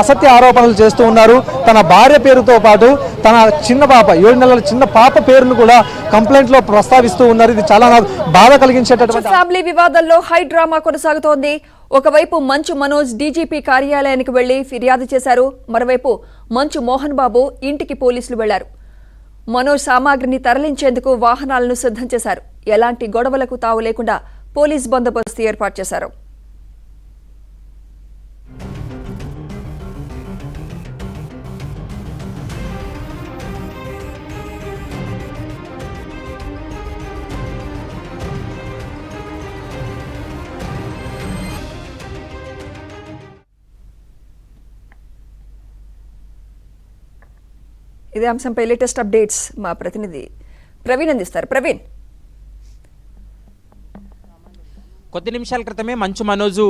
అసత్య ఆరోపణలు చేస్తూ ఉన్నారు. తన భార్య పేరుతో పాటు తన చిన్న పాప 7 నెలల చిన్న పాప పేరును కూడా కంప్లైంట్ లో ప్రస్తావిస్తూ ఉన్నారు. ఇది చాలా బాధ కలిగించేటటువంటి ఫ్యామిలీ వివాదంలో హై డ్రామా కొనసాగుతోంది. ఒకవైపు మంచు మనోజ్ డీజీపీ కార్యాలయానికి వెళ్లి ఫిర్యాదు చేశారు. మరోవైపు మంచు మోహన్ బాబు ఇంటికి పోలీసులు వెళ్లారు. మనోజ్ సామాగ్రిని తరలించేందుకు వాహనాలను సిద్ధం చేశారు. ఎలాంటి గొడవలకు తావు లేకుండా పోలీస్ బందోబస్తు ఏర్పాటు చేశారు. ఇదే అంశంపై లేటెస్ట్ అప్డేట్స్ మా ప్రతినిధి ప్రవీణ్ అందిస్తారు. ప్రవీణ్, కొద్ది నిమిషాల క్రితమే మంచు మనోజు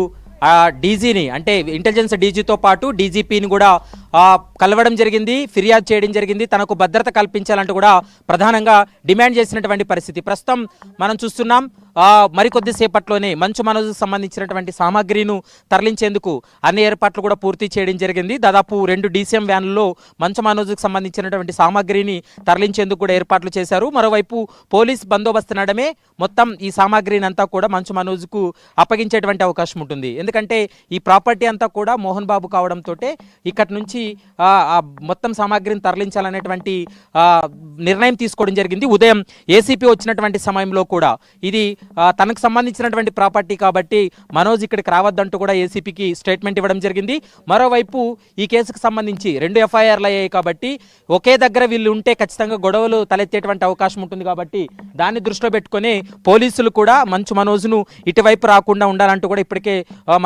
డీజీని అంటే ఇంటెలిజెన్స్ డీజీతో పాటు డీజీపీని కూడా కలవడం జరిగింది, ఫిర్యాదు చేయడం జరిగింది. తనకు భద్రత కల్పించాలంటూ కూడా ప్రధానంగా డిమాండ్ చేసినటువంటి పరిస్థితి ప్రస్తుతం మనం చూస్తున్నాం. మరికొద్దిసేపట్లోనే మంచు మనోజ్కు సంబంధించినటువంటి సామాగ్రిను తరలించేందుకు అన్ని ఏర్పాట్లు కూడా పూర్తి చేయడం జరిగింది. దాదాపు 2 DCM వ్యాన్లలో మంచు మనోజ్కు సంబంధించినటువంటి సామాగ్రిని తరలించేందుకు కూడా ఏర్పాట్లు చేశారు. మరోవైపు పోలీస్ బందోబస్తు నడమే మొత్తం ఈ సామాగ్రిని అంతా కూడా మంచు మనోజ్కు అప్పగించేటువంటి అవకాశం ఉంటుంది. ఎందుకంటే ఈ ప్రాపర్టీ అంతా కూడా మోహన్ బాబు కావడంతో ఇక్కడి నుంచి మొత్తం సామాగ్రిని తరలించాలనేటువంటి నిర్ణయం తీసుకోవడం జరిగింది. ఉదయం ఏసీపీ వచ్చినటువంటి సమయంలో కూడా ఇది తనకు సంబంధించినటువంటి ప్రాపర్టీ కాబట్టి మనోజ్ ఇక్కడికి రావద్దంటూ కూడా ఏసీపీకి స్టేట్మెంట్ ఇవ్వడం జరిగింది. మరోవైపు ఈ కేసుకు సంబంధించి 2 FIRలు అయ్యాయి కాబట్టి ఒకే దగ్గర వీళ్ళు ఉంటే ఖచ్చితంగా గొడవలు తలెత్తేటువంటి అవకాశం ఉంటుంది కాబట్టి దాన్ని దృష్టిలో పెట్టుకుని పోలీసులు కూడా మంచు మనోజ్ను ఇటువైపు రాకుండా ఉండాలంటూ కూడా ఇప్పటికే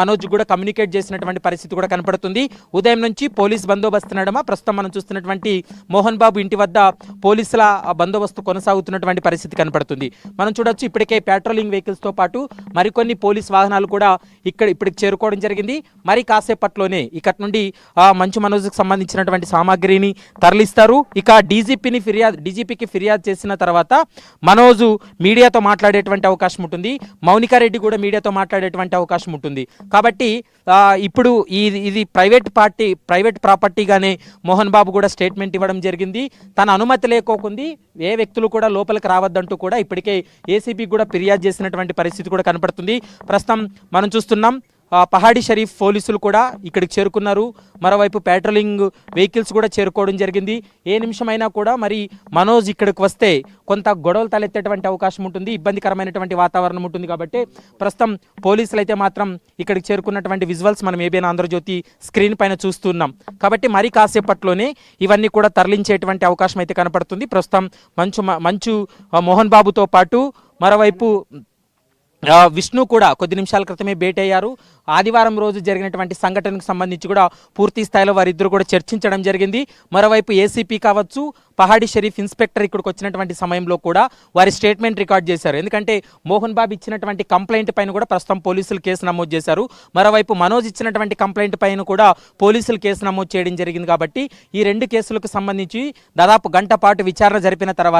మనోజ్ కూడా కమ్యూనికేట్ చేసినటువంటి పరిస్థితి కూడా కనపడుతుంది. ఉదయం నుంచి పోలీస్ బందోబస్తు నడమ ప్రస్తుతం మనం చూస్తున్నటువంటి మోహన్ బాబు ఇంటి వద్ద పోలీసుల బందోబస్తు కొనసాగుతున్నటువంటి పరిస్థితి కనపడుతుంది. మనం చూడొచ్చు ఇప్పటికే పెట్రోలింగ్ వెహికల్స్తో పాటు మరికొన్ని పోలీస్ వాహనాలు కూడా ఇప్పటికి చేరుకోవడం జరిగింది. మరి కాసేపట్లోనే ఇక్కడ నుండి మంచు మనోజ్కి సంబంధించినటువంటి సామాగ్రిని తరలిస్తారు. ఇక డీజీపీకి ఫిర్యాదు చేసిన తర్వాత మనోజు మీడియాతో మాట్లాడేటువంటి అవకాశం ఉంటుంది. మౌనికారెడ్డి కూడా మీడియాతో మాట్లాడేటువంటి అవకాశం ఉంటుంది. కాబట్టి ఇప్పుడు ఇది ప్రైవేట్ ప్రాపర్టీగానే మోహన్ బాబు కూడా స్టేట్మెంట్ ఇవ్వడం జరిగింది. తన అనుమతి లేకోకుంది ఏ వ్యక్తులు కూడా లోపలికి రావద్దంటూ కూడా ఇప్పటికే ఏసీబీ కూడా ఫిర్యాదు చేసినటువంటి పరిస్థితి కూడా కనపడుతుంది. ప్రస్తుతం మనం చూస్తున్నాం పహాడీ షరీఫ్ పోలీసులు కూడా ఇక్కడికి చేరుకున్నారు. మరోవైపు పెట్రోలింగ్ వెహికల్స్ కూడా చేరుకోవడం జరిగింది. ఏ నిమిషమైనా కూడా మరి మనోజ్ ఇక్కడికి వస్తే కొంత గొడవలు తలెత్తేటువంటి అవకాశం ఉంటుంది, ఇబ్బందికరమైనటువంటి వాతావరణం ఉంటుంది. కాబట్టి ప్రస్తుతం పోలీసులు అయితే మాత్రం ఇక్కడికి చేరుకున్నటువంటి విజువల్స్ మనం ఏబిఎన్ ఆంధ్రజ్యోతి స్క్రీన్ పైన చూస్తున్నాం. కాబట్టి మరి కాసేపట్లోనే ఇవన్నీ కూడా తరలించేటువంటి అవకాశం అయితే కనపడుతుంది. ప్రస్తుతం మంచు మోహన్ బాబుతో పాటు మరోవైపు విష్ణు కూడా కొద్ది నిమిషాల క్రితమే భేటీ అయ్యారు. ఆదివారం రోజు జరిగినటువంటి సంఘటనకు సంబంధించి కూడా పూర్తి స్థాయిలో వారిద్దరు కూడా చర్చించడం జరిగింది. మరోవైపు ఏసీపీ కావచ్చు, పహాడీ షరీఫ్ ఇన్స్పెక్టర్ ఇక్కడికి వచ్చినటువంటి సమయంలో కూడా వారి స్టేట్మెంట్ రికార్డ్ చేశారు. ఎందుకంటే మోహన్ బాబు ఇచ్చినటువంటి కంప్లైంట్ పైన కూడా ప్రస్తుతం పోలీసులు కేసు నమోదు చేశారు. మరోవైపు మనోజ్ ఇచ్చినటువంటి కంప్లైంట్ పైన కూడా పోలీసులు కేసు నమోదు చేయడం జరిగింది. కాబట్టి ఈ 2 కేసులకు సంబంధించి దాదాపు గంట పాటు విచారణ జరిపిన తర్వాత